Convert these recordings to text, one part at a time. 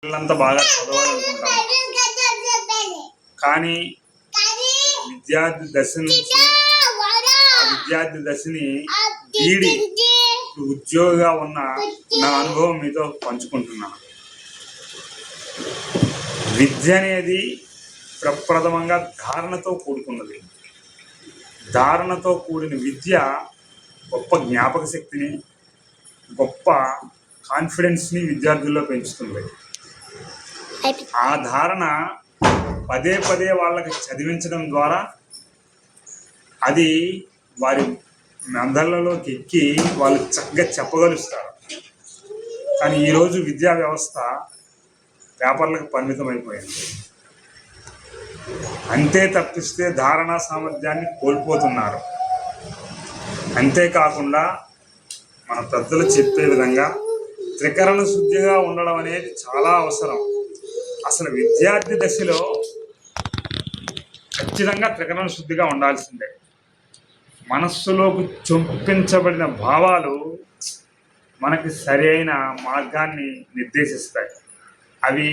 పిల్లలంతా బాగా చదవాలనుకుంటాం. కానీ విద్యార్థి దశని వీడి ఉద్యోగిగా ఉన్న నా అనుభవం మీతో పంచుకుంటున్నాను. విద్య అనేది ప్రప్రథమంగా ధారణతో కూడుకున్నది. ధారణతో కూడిన విద్య గొప్ప జ్ఞాపక శక్తిని, గొప్ప కాన్ఫిడెన్స్ని విద్యార్థుల్లో పెంచుతుంది. ఆ ధారణ పదే పదే వాళ్ళకి చదివించడం ద్వారా అది వారి మెదళ్ళలోకి ఎక్కి వాళ్ళు చక్కగా చెప్పగలుస్తారు. కానీ ఈరోజు విద్యా వ్యవస్థ పేపర్లకు పరిమితం అయిపోయింది. అంతే తప్పిస్తే ధారణా సామర్థ్యాన్ని కోల్పోతున్నారు. అంతేకాకుండా మన పెద్దలు చెప్పే విధంగా త్రికరణ శుద్ధిగా ఉండడం అనేది చాలా అవసరం. అసలు విద్యార్థి దశలో ఖచ్చితంగా త్రికరణ శుద్ధిగా ఉండాల్సిందే. మనస్సులోకి చొప్పించబడిన భావాలు మనకి సరైన మార్గాన్ని నిర్దేశిస్తాయి. అవి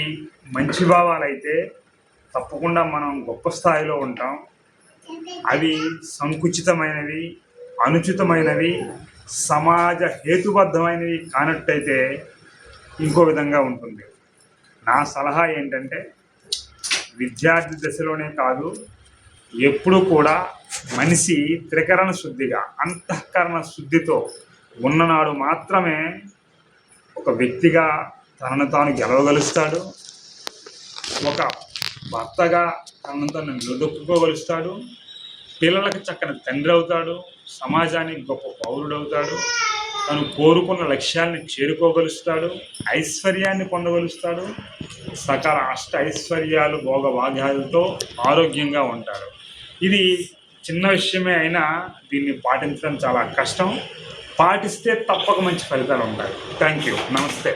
మంచి భావాలు అయితే తప్పకుండా మనం గొప్ప స్థాయిలో ఉంటాం. అవి సంకుచితమైనవి, అనుచితమైనవి, సమాజ హేతుబద్ధమైనవి కానట్టయితే ఇంకో విధంగా ఉంటుంది. నా సలహా ఏంటంటే విద్యార్థి దశలోనే కాదు, ఎప్పుడూ కూడా మనిషి త్రికరణ శుద్ధిగా, అంతఃకరణ శుద్ధితో ఉన్ననాడు మాత్రమే ఒక వ్యక్తిగా తనను తాను గెలవగలుస్తాడు, ఒక భర్తగా తనను తాను నిలదొక్కుకోగలుస్తాడు, పిల్లలకు చక్కని తండ్రి అవుతాడు, సమాజానికి గొప్ప పౌరుడవుతాడు, తను కోరుకున్న లక్ష్యాన్ని చేరుకోగలుస్తాడు, ఐశ్వర్యాన్ని పొందగలుస్తాడు, సకల అష్ట ఐశ్వర్యాలు భోగభాగ్యాలతో ఆరోగ్యంగా ఉంటాడు. ఇది చిన్న విషయమే అయినా దీన్ని పాటించడం చాలా కష్టం. పాటిస్తే తప్పక మంచి ఫలితాలు ఉంటాయి. Thank you. నమస్తే.